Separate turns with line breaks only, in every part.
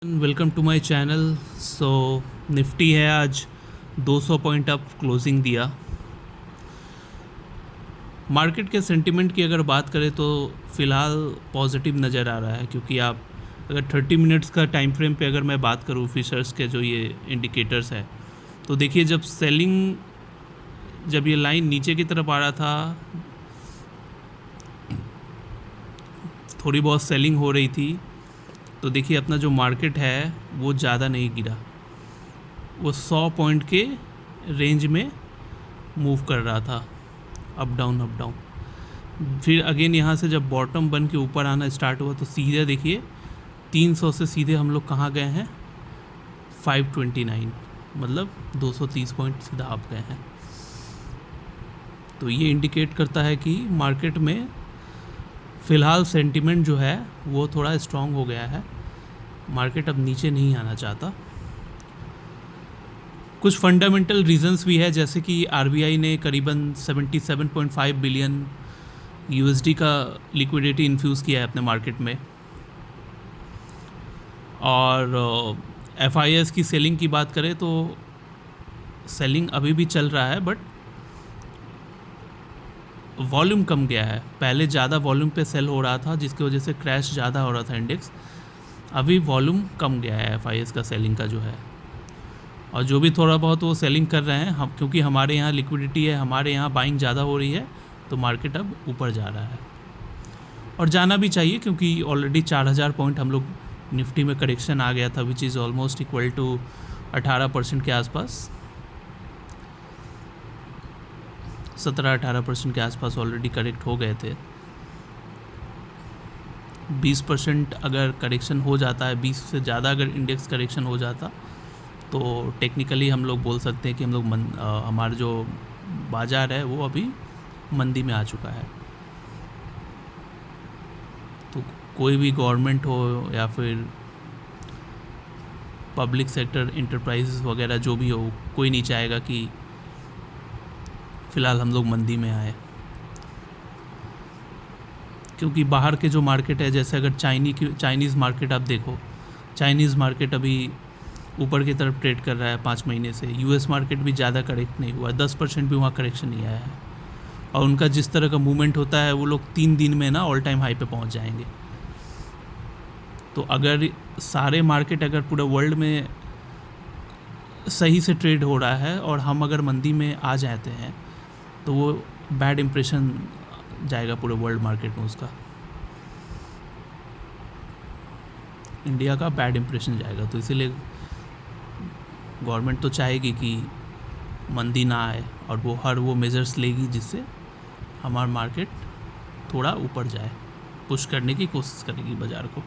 Welcome to my channel. So Nifty है आज 200 point up closing दिया। मार्केट के सेंटिमेंट की अगर बात करें तो फ़िलहाल पॉजिटिव नज़र आ रहा है, क्योंकि आप अगर 30 मिनट्स का टाइम फ्रेम पे अगर मैं बात करूँ फिशर्स के जो ये इंडिकेटर्स है, तो देखिए जब ये लाइन नीचे की तरफ आ रहा था, थोड़ी बहुत सेलिंग हो रही थी, तो देखिए अपना जो मार्केट है वो ज़्यादा नहीं गिरा, वो 100 पॉइंट के रेंज में मूव कर रहा था, अप डाउन। फिर अगेन यहाँ से जब बॉटम बन के ऊपर आना स्टार्ट हुआ तो सीधे देखिए 300 से सीधे हम लोग कहाँ गए हैं, 529, मतलब 230 पॉइंट सीधा आप गए हैं। तो ये इंडिकेट करता है कि मार्केट में फ़िलहाल सेंटिमेंट जो है वो थोड़ा स्ट्रॉन्ग हो गया है, मार्केट अब नीचे नहीं आना चाहता। कुछ फंडामेंटल रीजंस भी है, जैसे कि आरबीआई ने करीबन 77.5 बिलियन यूएसडी का लिक्विडिटी इन्फ्यूज़ किया है अपने मार्केट में, और एफआईएस की सेलिंग की बात करें तो सेलिंग अभी भी चल रहा है, बट वॉल्यूम कम गया है। पहले ज़्यादा वॉल्यूम पे सेल हो रहा था, जिसकी वजह से क्रैश ज़्यादा हो रहा था इंडेक्स। अभी वॉल्यूम कम गया है एफआईएस का सेलिंग का जो है, और जो भी थोड़ा बहुत वो सेलिंग कर रहे हैं हम, क्योंकि हमारे यहाँ लिक्विडिटी है, हमारे यहाँ बाइंग ज़्यादा हो रही है, तो मार्केट अब ऊपर जा रहा है और जाना भी चाहिए, क्योंकि ऑलरेडी 4000 पॉइंट हम लोग निफ्टी में करेक्शन आ गया था, which is almost equal to 18% के आसपास, 17-18% के आसपास ऑलरेडी करेक्ट हो गए थे। 20% अगर करेक्शन हो जाता है, 20 से ज़्यादा अगर इंडेक्स करेक्शन हो जाता, तो टेक्निकली हम लोग बोल सकते हैं कि हम लोग हमारा जो बाज़ार है वो अभी मंदी में आ चुका है। तो कोई भी गवर्नमेंट हो या फिर पब्लिक सेक्टर इंटरप्राइजेस वगैरह जो भी हो, कोई नहीं चाहेगा कि फ़िलहाल हम लोग मंदी में आए, क्योंकि बाहर के जो मार्केट है, जैसे अगर चाइनीज़ मार्केट आप देखो, चाइनीज़ मार्केट अभी ऊपर की तरफ ट्रेड कर रहा है 5 महीने से। यूएस मार्केट भी ज़्यादा करेक्ट नहीं हुआ, 10% भी वहाँ करेक्शन नहीं आया है, और उनका जिस तरह का मूवमेंट होता है वो लोग 3 दिन में ना ऑल टाइम हाई पे पहुँच जाएंगे। तो अगर सारे मार्केट अगर पूरे वर्ल्ड में सही से ट्रेड हो रहा है और हम अगर मंदी में आ जाते हैं, तो वो बैड इम्प्रेशन जाएगा पूरे वर्ल्ड मार्केट में, उसका इंडिया का बैड इम्प्रेशन जाएगा। तो इसीलिए गवर्नमेंट तो चाहेगी कि मंदी ना आए, और वो मेजर्स लेगी जिससे हमारा मार्केट थोड़ा ऊपर जाए, पुश करने की कोशिश करेगी बाज़ार को।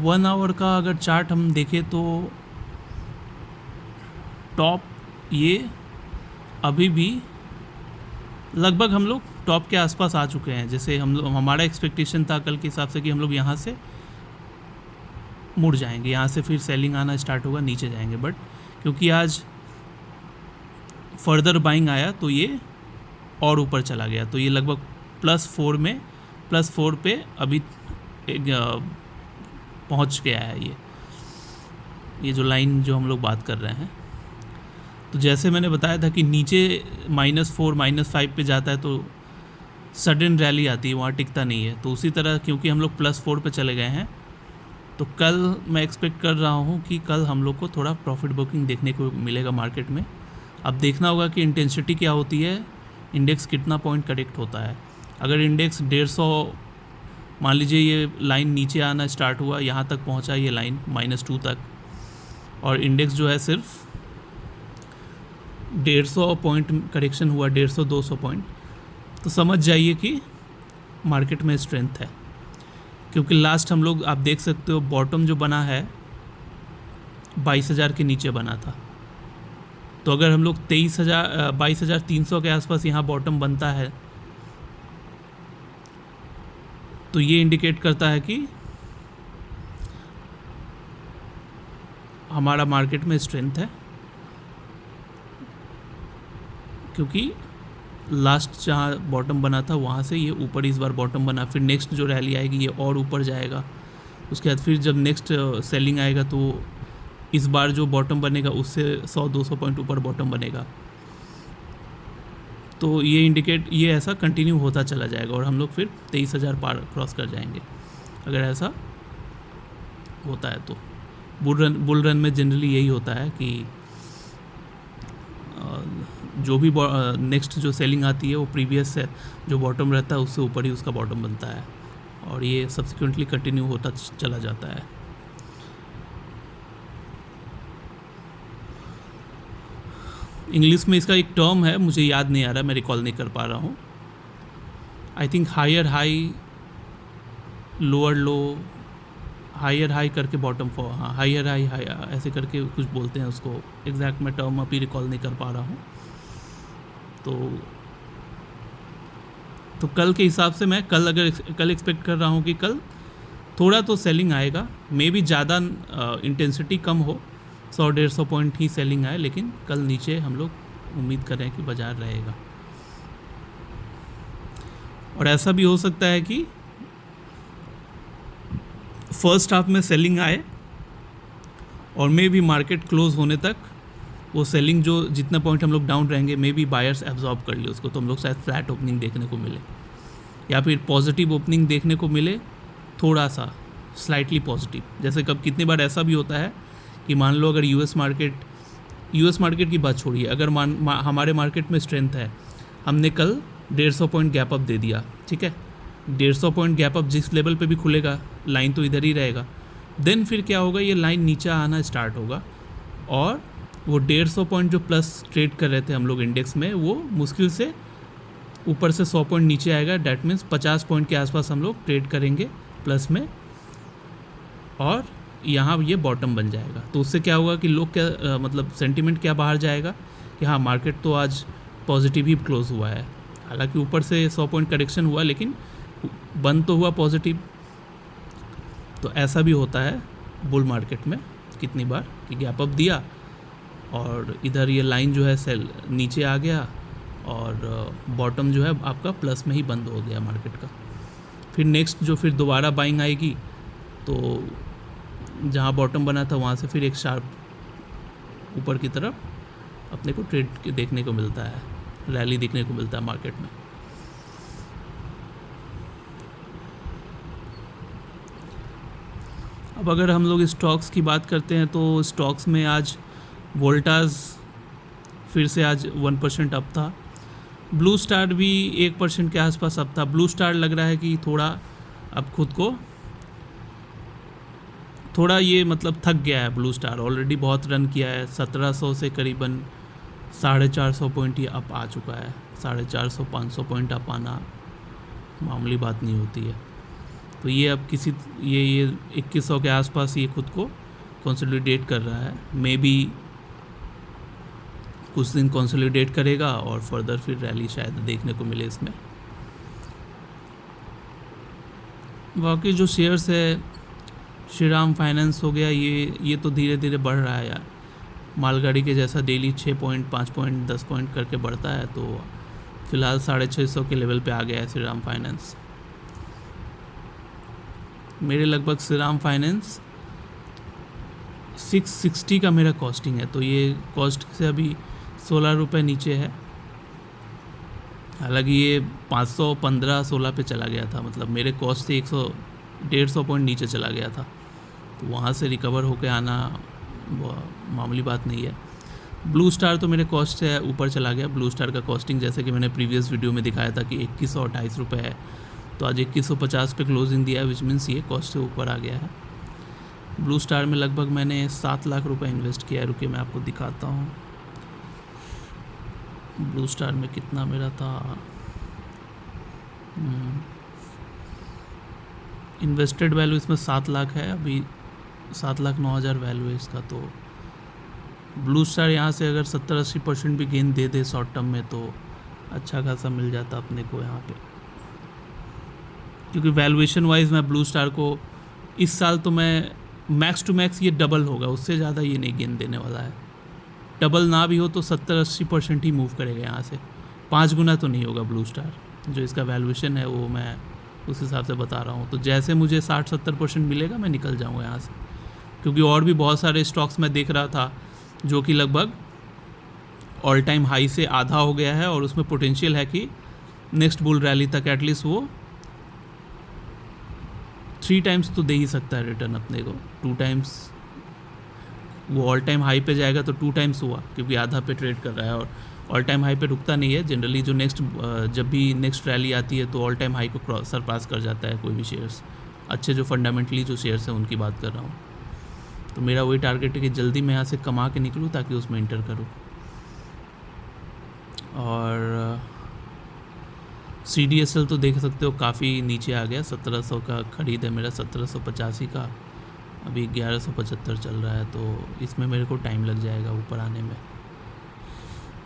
1 आवर का अगर चार्ट हम देखें तो टॉप ये अभी भी लगभग हम लोग टॉप के आसपास आ चुके हैं। जैसे हमारा एक्सपेक्टेशन था कल के हिसाब से कि हम लोग यहाँ से मुड़ जाएंगे, यहाँ से फिर सेलिंग आना स्टार्ट होगा, नीचे जाएंगे, बट क्योंकि आज फर्दर बाइंग आया तो ये और ऊपर चला गया, तो ये लगभग +4 पे अभी पहुँच गया है ये जो लाइन जो हम लोग बात कर रहे हैं। तो जैसे मैंने बताया था कि नीचे -4 -5 पे जाता है तो सडन रैली आती है, वहाँ टिकता नहीं है। तो उसी तरह क्योंकि हम लोग +4 पे चले गए हैं, तो कल मैं एक्सपेक्ट कर रहा हूँ कि कल हम लोग को थोड़ा प्रॉफिट बुकिंग देखने को मिलेगा मार्केट में। अब देखना होगा कि इंटेंसिटी क्या होती है, इंडेक्स कितना पॉइंट करेक्ट होता है। अगर इंडेक्स 150, मान लीजिए ये लाइन नीचे आना स्टार्ट हुआ, यहाँ तक पहुँचा ये लाइन -2 तक, और इंडेक्स जो है सिर्फ 150 पॉइंट करेक्शन हुआ, 150-200 पॉइंट, तो समझ जाइए कि मार्केट में स्ट्रेंथ है। क्योंकि लास्ट हम लोग आप देख सकते हो बॉटम जो बना है 22,000 के नीचे बना था, तो अगर हम लोग 22,300 के आसपास यहाँ बॉटम बनता है, तो ये इंडिकेट करता है कि हमारा मार्केट में स्ट्रेंथ है, क्योंकि लास्ट जहाँ बॉटम बना था वहाँ से ये ऊपर इस बार बॉटम बना, फिर नेक्स्ट जो रैली आएगी ये और ऊपर जाएगा, उसके बाद फिर जब नेक्स्ट सेलिंग आएगा तो इस बार जो बॉटम बनेगा उससे 100-200 पॉइंट ऊपर बॉटम बनेगा। तो ये इंडिकेट ये ऐसा कंटिन्यू होता चला जाएगा और हम लोग फिर 23,000 पार क्रॉस कर जाएंगे अगर ऐसा होता है तो। बुल रन में जनरली यही होता है कि जो भी नेक्स्ट जो सेलिंग आती है वो प्रीवियस से जो बॉटम रहता है उससे ऊपर ही उसका बॉटम बनता है और ये सब्सिक्वेंटली कंटिन्यू होता चला जाता है। इंग्लिश में इसका एक टर्म है, मुझे याद नहीं आ रहा, मैं रिकॉल नहीं कर पा रहा हूँ। I think higher high lower low, higher high करके बॉटम फॉल, हाँ हायर हाई हाई ऐसे करके कुछ बोलते हैं उसको, एग्जैक्ट मैं टर्म अभी रिकॉल नहीं कर पा रहा हूँ। तो कल के हिसाब से मैं कल एक्सपेक्ट कर रहा हूँ कि कल थोड़ा तो सेलिंग आएगा, मे बी ज़्यादा इंटेंसिटी कम हो, 100-150 पॉइंट ही सेलिंग आए, लेकिन कल नीचे हम लोग उम्मीद कर रहे हैं कि बाज़ार रहेगा। और ऐसा भी हो सकता है कि फर्स्ट हाफ में सेलिंग आए और मे बी मार्केट क्लोज होने तक वो सेलिंग जो जितना पॉइंट हम लोग डाउन रहेंगे मे बी बायर्स एब्जॉर्ब कर ले उसको, तो हम लोग शायद फ्लैट ओपनिंग देखने को मिले या फिर पॉजिटिव ओपनिंग देखने को मिले, थोड़ा सा स्लाइटली पॉजिटिव। जैसे कब कितनी बार ऐसा भी होता है कि मान लो अगर यूएस मार्केट की बात छोड़िए, अगर हमारे मार्केट में स्ट्रेंथ है, हमने कल 150 पॉइंट गैप अप दे दिया, ठीक है, 150 पॉइंट गैप अप जिस लेवल पे भी खुलेगा लाइन तो इधर ही रहेगा, देन फिर क्या होगा, ये लाइन नीचे आना स्टार्ट होगा और वो 150 पॉइंट जो प्लस ट्रेड कर रहे थे हम लोग इंडेक्स में, वो मुश्किल से ऊपर से 100 पॉइंट नीचे आएगा। डैट मीन्स 50 पॉइंट के आसपास हम लोग ट्रेड करेंगे प्लस में और यहाँ ये बॉटम बन जाएगा। तो उससे क्या होगा कि लोग क्या मतलब सेंटीमेंट क्या बाहर जाएगा कि हाँ मार्केट तो आज पॉजिटिव ही क्लोज हुआ है, हालांकि ऊपर से 100 पॉइंट करेक्शन हुआ लेकिन बंद तो हुआ पॉजिटिव। तो ऐसा भी होता है बुल मार्केट में कितनी बार कि गैप अप दिया और इधर ये लाइन जो है सेल नीचे आ गया और बॉटम जो है आपका प्लस में ही बंद हो गया मार्केट का। फिर नेक्स्ट जो फिर दोबारा बाइंग आएगी तो जहाँ बॉटम बना था वहाँ से फिर एक शार्प ऊपर की तरफ अपने को ट्रेड देखने को मिलता है, रैली देखने को मिलता है मार्केट में। अब अगर हम लोग स्टॉक्स की बात करते हैं तो स्टॉक्स में आज वोल्टास फिर से आज 1% अप था, ब्लू स्टार भी 1% के आसपास अप था। ब्लू स्टार लग रहा है कि थोड़ा अब खुद को थोड़ा ये मतलब थक गया है। ब्लू स्टार ऑलरेडी बहुत रन किया है, 1700 से करीबन 450 पॉइंट ही अप आ चुका है। 450-500 पॉइंट अप आना मामूली बात नहीं होती है। तो ये अब ये 2100 के आसपास ये खुद को कंसोलिडेट कर रहा है। मे बी कुछ दिन कंसोलिडेट करेगा और फर्दर फिर रैली शायद देखने को मिले इसमें। बाकी जो शेयर्स है, श्रीराम फाइनेंस हो गया, ये तो धीरे धीरे बढ़ रहा है यार, मालगाड़ी के जैसा डेली 6 पॉइंट 5 पॉइंट 10 पॉइंट करके बढ़ता है। तो फ़िलहाल 650 के लेवल पे आ गया है श्रीराम फाइनेंस। मेरे लगभग श्रीराम फाइनेंस 660 का मेरा कॉस्टिंग है, तो ये कॉस्ट से अभी 16 रुपये नीचे है। हालांकि ये 515-16 पे चला गया था, मतलब मेरे कॉस्ट से 100-150 पॉइंट नीचे चला गया था। तो वहाँ से रिकवर होकर आना मामूली बात नहीं है। ब्लू स्टार तो मेरे कॉस्ट से ऊपर चला गया। ब्लू स्टार का कॉस्टिंग जैसे कि मैंने प्रीवियस वीडियो में दिखाया था कि 2128 रुपये है, तो आज 2150 पे क्लोजिंग दिया है, विच मीन्स ये कॉस्ट से ऊपर आ गया है। ब्लू स्टार में लगभग मैंने 7 लाख रुपए इन्वेस्ट किया है। रुकिए मैं आपको दिखाता हूँ ब्लू स्टार में कितना मेरा था। इन्वेस्टेड वैल्यू इसमें 7 लाख है, अभी 7,09,000 वैल्यू है इसका। तो ब्लू स्टार यहाँ से अगर 70-80% भी गेन दे दे शॉर्ट टर्म में तो अच्छा खासा मिल जाता अपने को यहाँ पे, क्योंकि वैल्यूएशन वाइज मैं ब्लू स्टार को इस साल तो मैं मैक्स टू मैक्स ये डबल होगा, उससे ज़्यादा ये नहीं गेन देने वाला है। डबल ना भी हो तो 70-80% ही मूव करेगा यहाँ से, 5 गुना तो नहीं होगा ब्लू स्टार, जो इसका वैल्यूएशन है वो मैं उस हिसाब से बता रहा हूँ। तो जैसे मुझे 60-70% मिलेगा मैं निकल जाऊँगा यहाँ से, क्योंकि और भी बहुत सारे स्टॉक्स मैं देख रहा था जो कि लगभग ऑल टाइम हाई से आधा हो गया है, और उसमें पोटेंशियल है कि नेक्स्ट बुल रैली तक एटलीस्ट वो 3 टाइम्स तो दे ही सकता है रिटर्न अपने को। 2 टाइम्स वो ऑल टाइम हाई पे जाएगा तो 2 टाइम्स हुआ, क्योंकि आधा पे ट्रेड कर रहा है, और ऑल टाइम हाई पे रुकता नहीं है जनरली। जो जब भी नेक्स्ट रैली आती है तो ऑल टाइम हाई को सरपास कर जाता है कोई भी शेयर्स, अच्छे जो फंडामेंटली जो शेयर्स हैं उनकी बात कर रहा हूँ। तो मेरा वही टारगेट है कि जल्दी मैं यहाँ से कमा के निकलूँ ताकि उसमें इंटर करूँ। और CDSL तो देख सकते हो काफ़ी नीचे आ गया, 1700 का खरीद है मेरा, 1785 का, अभी 1175 चल रहा है, तो इसमें मेरे को टाइम लग जाएगा ऊपर आने में।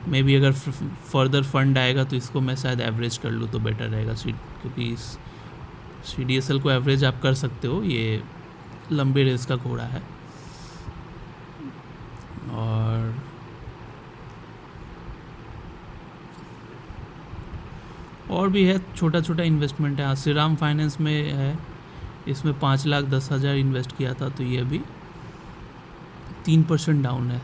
मे भी अगर फर्दर फंड आएगा तो इसको मैं शायद एवरेज कर लूँ तो बेटर रहेगा, क्योंकि इस CDSL को एवरेज आप कर सकते हो, ये लंबे रेस का घोड़ा है। और भी है छोटा छोटा इन्वेस्टमेंट है। श्रीराम फाइनेंस में है, इसमें 5,10,000 इन्वेस्ट किया था, तो ये अभी 3% डाउन है,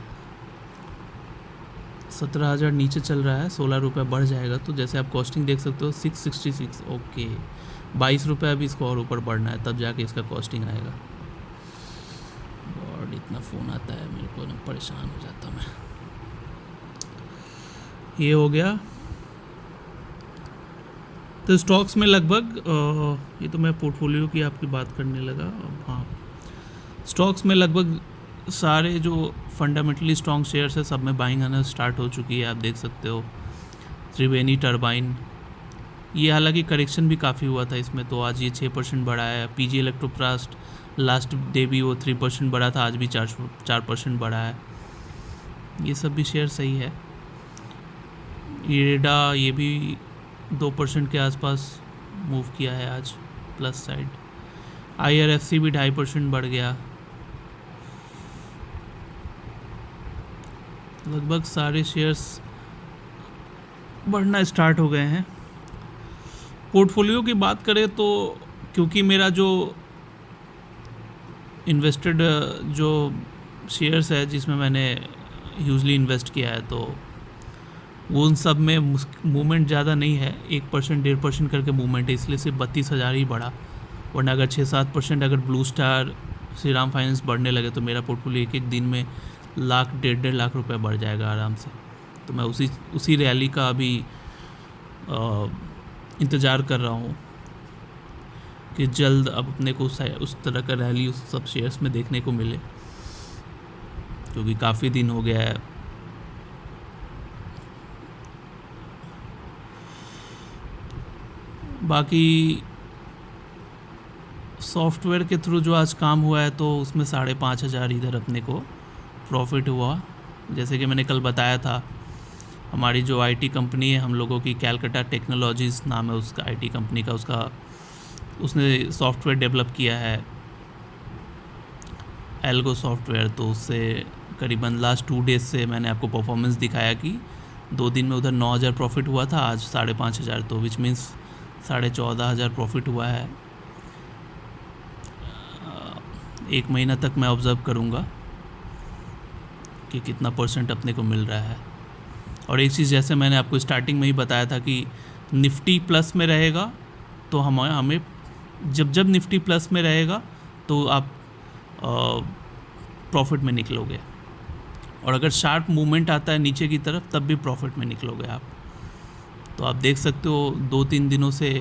17,000 नीचे चल रहा है, 16 रुपये बढ़ जाएगा। तो जैसे आप कॉस्टिंग देख सकते हो 666, ओके 22 रुपये अभी इसको और ऊपर बढ़ना है, तब जाके इसका कॉस्टिंग आएगा। और इतना फ़ोन आता है मेरे को ना, परेशान हो जाता मैं। ये हो गया। तो स्टॉक्स में लगभग ये तो मैं पोर्टफोलियो की आपकी बात करने लगा। अब हाँ, स्टॉक्स में लगभग सारे जो फंडामेंटली स्ट्रॉन्ग शेयर्स है सब में बाइंग आना स्टार्ट हो चुकी है, आप देख सकते हो। त्रिवेणी टर्बाइन, ये हालांकि करेक्शन भी काफ़ी हुआ था इसमें, तो आज ये 6% बढ़ा है। PG इलेक्ट्रोप्लास्ट लास्ट डे भी वो 3% बढ़ा था, आज भी 4% बढ़ा है। ये सब भी शेयर सही है। इरेडा ये भी 2% के आसपास मूव किया है आज, प्लस साइड। IRFC भी 2.5% बढ़ गया। लगभग सारे शेयर्स बढ़ना स्टार्ट हो गए हैं। पोर्टफोलियो की बात करें तो क्योंकि मेरा जो इन्वेस्टेड जो शेयर्स है जिसमें मैंने यूजली इन्वेस्ट किया है, तो वो उन सब में मूवमेंट ज़्यादा नहीं है, 1% 1.5% करके मूवमेंट है, इसलिए सिर्फ 32,000 ही बढ़ा। वरना अगर 6-7% अगर ब्लू स्टार श्रीराम फाइनेंस बढ़ने लगे तो मेरा पोर्टफोलियो एक एक दिन में 1,00,000 1.5 लाख रुपए बढ़ जाएगा आराम से। तो मैं उसी रैली का अभी इंतज़ार कर रहा हूँ कि जल्द अब अपने को उस तरह का रैली उस सब शेयर्स में देखने को मिले, क्योंकि काफ़ी दिन हो गया है। बाकी सॉफ्टवेयर के थ्रू जो आज काम हुआ है तो उसमें 5,500 इधर अपने को प्रॉफिट हुआ। जैसे कि मैंने कल बताया था, हमारी जो IT कंपनी है हम लोगों की, कैलकाटा टेक्नोलॉजीज़ नाम है उसका IT कंपनी का, उसने सॉफ्टवेयर डेवलप किया है एल्गो सॉफ्टवेयर। तो उससे करीबन लास्ट 2 डेज से मैंने आपको परफॉर्मेंस दिखाया कि 2 दिन में उधर 9,000 प्रॉफिट हुआ था, आज 5,500, तो विच मीन्स 14,500 प्रॉफिट हुआ है। 1 महीना तक मैं ऑब्ज़र्व करूँगा कि कितना % अपने को मिल रहा है। और एक चीज़ जैसे मैंने आपको स्टार्टिंग में ही बताया था कि निफ्टी प्लस में रहेगा तो हमें जब निफ्टी प्लस में रहेगा तो आप प्रॉफिट में निकलोगे, और अगर शार्प मूवमेंट आता है नीचे की तरफ तब भी प्रॉफिट में निकलोगे आप। तो आप देख सकते हो 2-3 दिनों से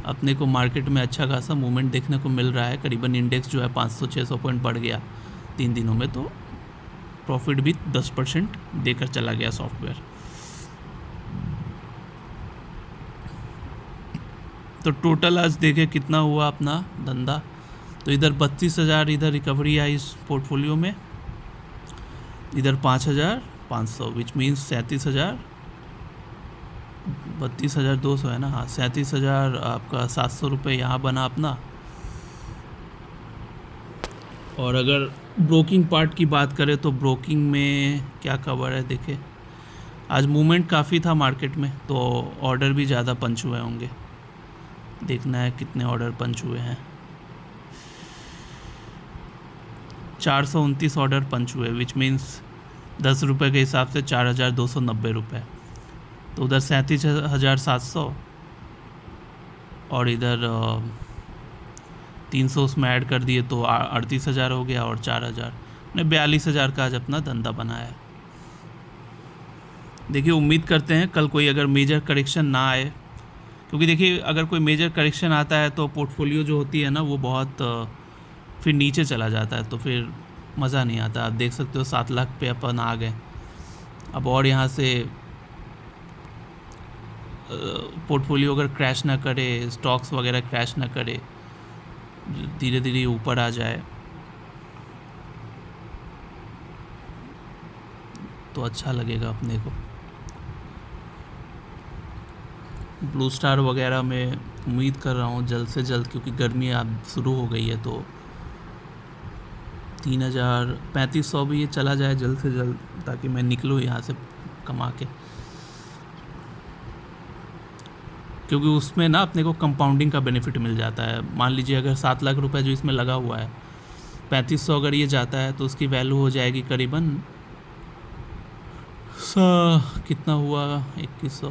अपने को मार्केट में अच्छा खासा मूवमेंट देखने को मिल रहा है। करीबन इंडेक्स जो है 500-600 पॉइंट बढ़ गया 3 दिनों में, तो प्रॉफिट भी 10% देकर चला गया सॉफ्टवेयर। तो टोटल आज देखे कितना हुआ अपना धंधा, तो इधर 32,000 इधर रिकवरी आई इस पोर्टफोलियो में, इधर 5,500 विच मीन्स 37,000, 32,200 है ना, हाँ 37,000 आपका 700 रुपये यहाँ बना अपना। और अगर ब्रोकिंग पार्ट की बात करें तो ब्रोकिंग में क्या कवर है देखे, आज मूवमेंट काफ़ी था मार्केट में, तो ऑर्डर भी ज़्यादा पंच हुए होंगे। देखना है कितने ऑर्डर पंच हुए हैं। 429 ऑर्डर पंच हुए, विच मीन्स 10 रुपये के हिसाब से 4,290 रुपये। तो उधर 37,700 और इधर 300 उसमें ऐड कर दिए तो 38,000 हो गया, और 4,000 ने 42,000 का आज अपना धंधा बनाया। देखिए उम्मीद करते हैं कल कोई अगर मेजर करेक्शन ना आए, क्योंकि देखिए अगर कोई मेजर करेक्शन आता है तो पोर्टफोलियो जो होती है ना वो बहुत फिर नीचे चला जाता है, तो फिर मज़ा नहीं आता। आप देख सकते हो 7 लाख पे अपन आ गए। अब और यहाँ से पोर्टफोलियो अगर क्रैश ना करे, स्टॉक्स वगैरह क्रैश ना करे, धीरे धीरे ऊपर आ जाए तो अच्छा लगेगा अपने को। ब्लू स्टार वगैरह में उम्मीद कर रहा हूँ जल्द से जल्द, क्योंकि गर्मी अब शुरू हो गई है, तो 3,000-3,500 भी ये चला जाए जल्द से जल्द, ताकि मैं निकलूँ यहाँ से कमा के। क्योंकि उसमें ना अपने को कंपाउंडिंग का बेनिफिट मिल जाता है। मान लीजिए अगर 7 लाख रुपए जो इसमें लगा हुआ है, 3,500 अगर ये जाता है तो उसकी वैल्यू हो जाएगी करीबन कितना हुआ, 2,100,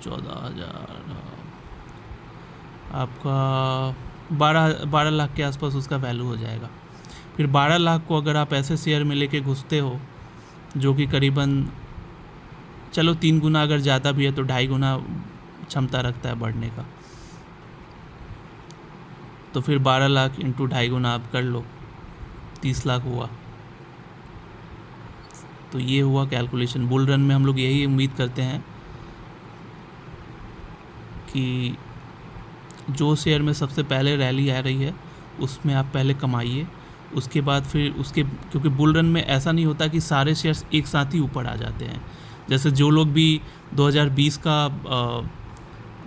14,000, आपका 12 लाख के आसपास उसका वैल्यू हो जाएगा। फिर 12 लाख को अगर आप ऐसे शेयर में लेके घुसते हो, जो कि करीबन चलो 3 गुना अगर ज़्यादा भी है तो 2.5 गुना क्षमता रखता है बढ़ने का, तो फिर 12 लाख इंटू 2.5 गुना आप कर लो, 30 लाख हुआ। तो ये हुआ कैलकुलेशन। बुल रन में हम लोग यही उम्मीद करते हैं कि जो शेयर में सबसे पहले रैली आ रही है उसमें आप पहले कमाइए, उसके बाद फिर उसके, क्योंकि बुल रन में ऐसा नहीं होता कि सारे शेयर्स एक साथ ही ऊपर आ जाते हैं। जैसे जो लोग भी 2020 का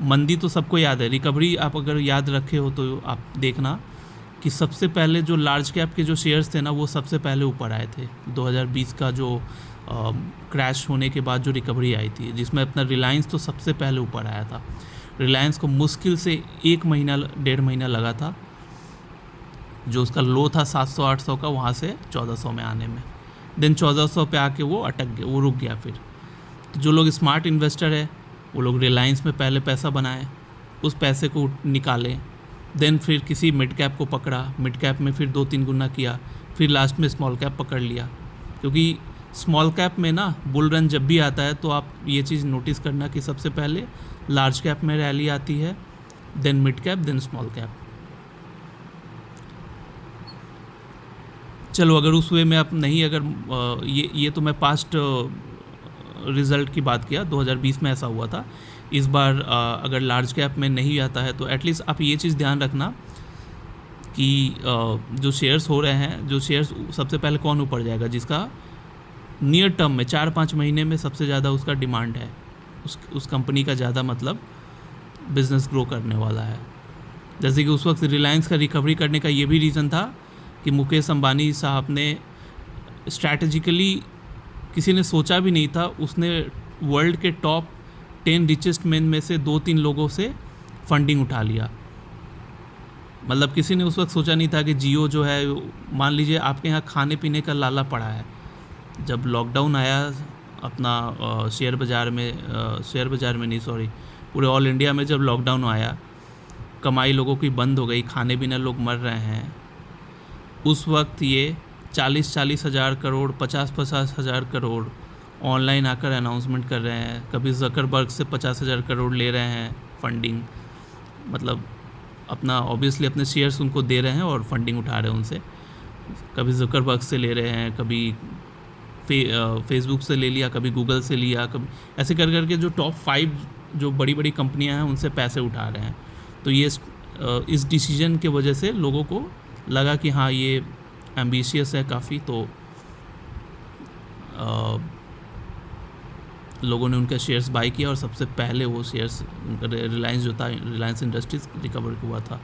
मंदी तो सबको याद है, रिकवरी आप अगर याद रखे हो तो आप देखना कि सबसे पहले जो लार्ज कैप के जो शेयर्स थे ना वो सबसे पहले ऊपर आए थे। 2020 का जो क्रैश होने के बाद जो रिकवरी आई थी, जिसमें अपना रिलायंस तो सबसे पहले ऊपर आया था। रिलायंस को मुश्किल से 1 महीना 1.5 महीना लगा था, जो उसका लो था 700-800 का, वहाँ से 1,400 में आने में। देन 1,400 पे आके वो अटक गया, वो रुक गया। फिर तो जो लोग स्मार्ट इन्वेस्टर है वो लोग रिलायंस में पहले पैसा बनाए, उस पैसे को निकालें, देन फिर किसी मिड कैप को पकड़ा, मिड कैप में फिर 2-3 गुना किया, फिर लास्ट में स्मॉल कैप पकड़ लिया। क्योंकि स्मॉल कैप में ना बुल रन जब भी आता है तो आप ये चीज़ नोटिस करना कि सबसे पहले लार्ज कैप में रैली आती है, then mid cap, then small cap. चलो अगर उस वे में आप नहीं, अगर ये तो मैं पास्ट रिज़ल्ट की बात किया, 2020 में ऐसा हुआ था। इस बार अगर लार्ज कैप में नहीं आता है तो एटलीस्ट आप ये चीज़ ध्यान रखना कि जो शेयर्स हो रहे हैं, जो शेयर्स सबसे पहले कौन ऊपर जाएगा, जिसका नियर टर्म में 4-5 महीने में सबसे ज़्यादा उसका डिमांड है, उस कंपनी का ज़्यादा मतलब बिज़नेस ग्रो करने वाला है। जैसे कि उस वक्त रिलायंस का रिकवरी करने का ये भी रीज़न था कि मुकेश अंबानी साहब ने स्ट्रैटेजिकली, किसी ने सोचा भी नहीं था, उसने वर्ल्ड के टॉप 10 रिचेस्ट मैन में से 2-3 लोगों से फंडिंग उठा लिया। मतलब किसी ने उस वक्त सोचा नहीं था कि जियो जो है, मान लीजिए आपके यहाँ खाने पीने का लाला पड़ा है, जब लॉकडाउन आया अपना शेयर बाज़ार में नहीं, सॉरी, पूरे ऑल इंडिया में जब लॉकडाउन आया, कमाई लोगों की बंद हो गई, खाने बिना लोग मर रहे हैं, उस वक्त ये 40-40 हज़ार करोड़, 50-50 हज़ार करोड़ ऑनलाइन आकर अनाउंसमेंट कर रहे हैं। कभी ज़करबर्ग से 50,000 करोड़ ले रहे हैं फंडिंग, मतलब अपना ऑब्वियसली अपने शेयर्स उनको दे रहे हैं और फंडिंग उठा रहे हैं उनसे। कभी ज़करबर्ग से ले रहे हैं, कभी फेसबुक से ले लिया, कभी गूगल से लिया, कभी ऐसे कर करके जो टॉप 5 जो बड़ी बड़ी कंपनियां हैं उनसे पैसे उठा रहे हैं। तो ये इस डिसीजन के वजह से लोगों को लगा कि हाँ ये एम्बिशियस है काफ़ी, तो लोगों ने उनका शेयर्स बाई किया और सबसे पहले वो शेयर्स उनका रिलायंस जो था, रिलायंस इंडस्ट्रीज रिकवर हुआ था।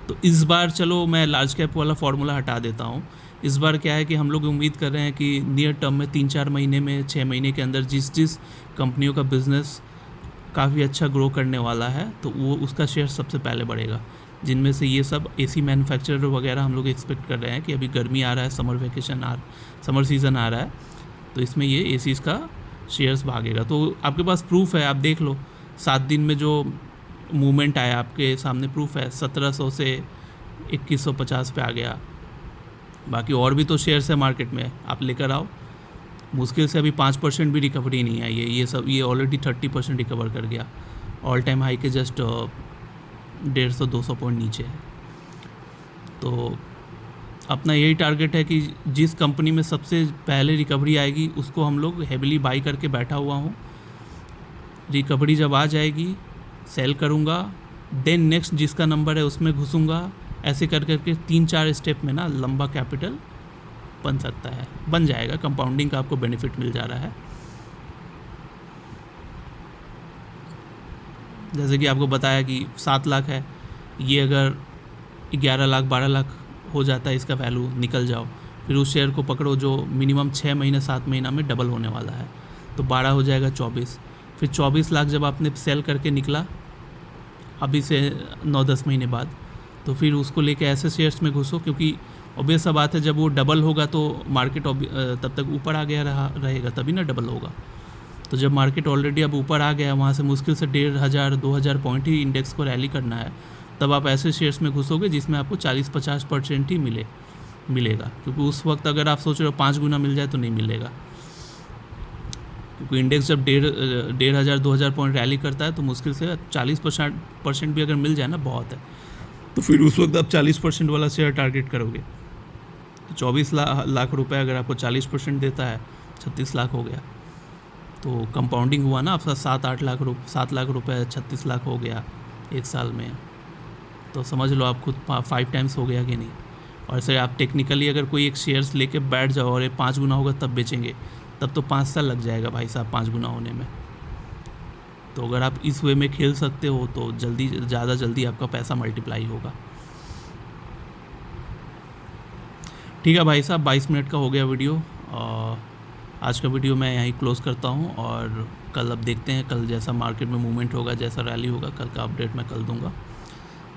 तो इस बार चलो मैं लार्ज कैप वाला फार्मूला हटा देता हूँ, इस बार क्या है कि हम लोग उम्मीद कर रहे हैं कि नियर टर्म में 3-4 महीने में 6 महीने के अंदर जिस जिस कंपनियों का बिज़नेस काफ़ी अच्छा ग्रो करने वाला है तो वो उसका शेयर सबसे पहले बढ़ेगा, जिनमें से ये सब एसी मैन्युफैक्चरर वगैरह हम लोग एक्सपेक्ट कर रहे हैं कि अभी गर्मी आ रहा है, समर सीज़न आ रहा है, तो इसमें ये एसीज़ का शेयर्स भागेगा। तो आपके पास प्रूफ है, आप देख लो 7 दिन में जो मूवमेंट आया आपके सामने प्रूफ है, 1700 से 2150 पे आ गया। बाकी और भी तो शेयर्स है मार्केट में, आप लेकर आओ। मुश्किल से अभी 5% भी रिकवरी नहीं आई है, ये ऑलरेडी 30% रिकवर कर गया, ऑल टाइम हाई के जस्ट 150-200 पॉइंट नीचे है। तो अपना यही टारगेट है कि जिस कंपनी में सबसे पहले रिकवरी आएगी उसको हम लोग हेविली बाई करके बैठा हुआ हूँ। रिकवरी जब आ जाएगी सेल करूँगा, देन नेक्स्ट जिसका नंबर है उसमें घुसूँगा। ऐसे कर करके 3-4 स्टेप में ना लंबा कैपिटल बन सकता है, बन जाएगा। कंपाउंडिंग का आपको बेनिफिट मिल जा रहा है। जैसे कि आपको बताया कि 7 लाख है, ये अगर 11 लाख 12 लाख हो जाता है इसका वैल्यू, निकल जाओ, फिर उस शेयर को पकड़ो जो मिनिमम 6 महीने 7 महीना में डबल होने वाला है, तो 12 हो जाएगा 24। फिर 24 लाख जब आपने सेल करके निकला अभी से 9-10 महीने बाद, तो फिर उसको लेके ऐसे शेयर्स में घुसो, क्योंकि ऑब्वियस सा बात है जब वो डबल होगा तो मार्केट तब तक ऊपर आ गया रहेगा तभी ना डबल होगा। तो जब मार्केट ऑलरेडी अब ऊपर आ गया, वहाँ से मुश्किल से 1500-2000 पॉइंट ही इंडेक्स को रैली करना है, तब आप ऐसे शेयर्स में घुसोगे जिसमें आपको 40-50% ही मिलेगा। क्योंकि उस वक्त अगर आप सोच रहे हो 5 गुना मिल जाए तो नहीं मिलेगा, क्योंकि इंडेक्स जब 1500-2000 पॉइंट रैली करता है तो मुश्किल से 40% भी अगर मिल जाए ना बहुत है। तो फिर उस वक्त आप 40% वाला शेयर टारगेट करोगे, तो 24 लाख रुपए अगर आपको 40% देता है 36 लाख हो गया। तो कंपाउंडिंग हुआ ना आपका 7 लाख रुपए 36 लाख हो गया एक साल में। तो समझ लो आप खुद 5 टाइम्स हो गया कि नहीं। और ऐसे आप टेक्निकली अगर कोई एक शेयर्स लेके बैठ जाओ और ये 5 गुना होगा तब बेचेंगे, तब तो 5 साल लग जाएगा भाई साहब 5 गुना होने में। तो अगर आप इस वे में खेल सकते हो तो ज़्यादा जल्दी आपका पैसा मल्टीप्लाई होगा। ठीक है भाई साहब, 22 मिनट का हो गया वीडियो। आज का वीडियो मैं यहीं क्लोज़ करता हूँ, और कल अब देखते हैं, कल जैसा मार्केट में मूवमेंट होगा, जैसा रैली होगा, कल का अपडेट मैं कल दूँगा।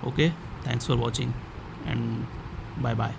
Okay, thanks for watching and bye bye.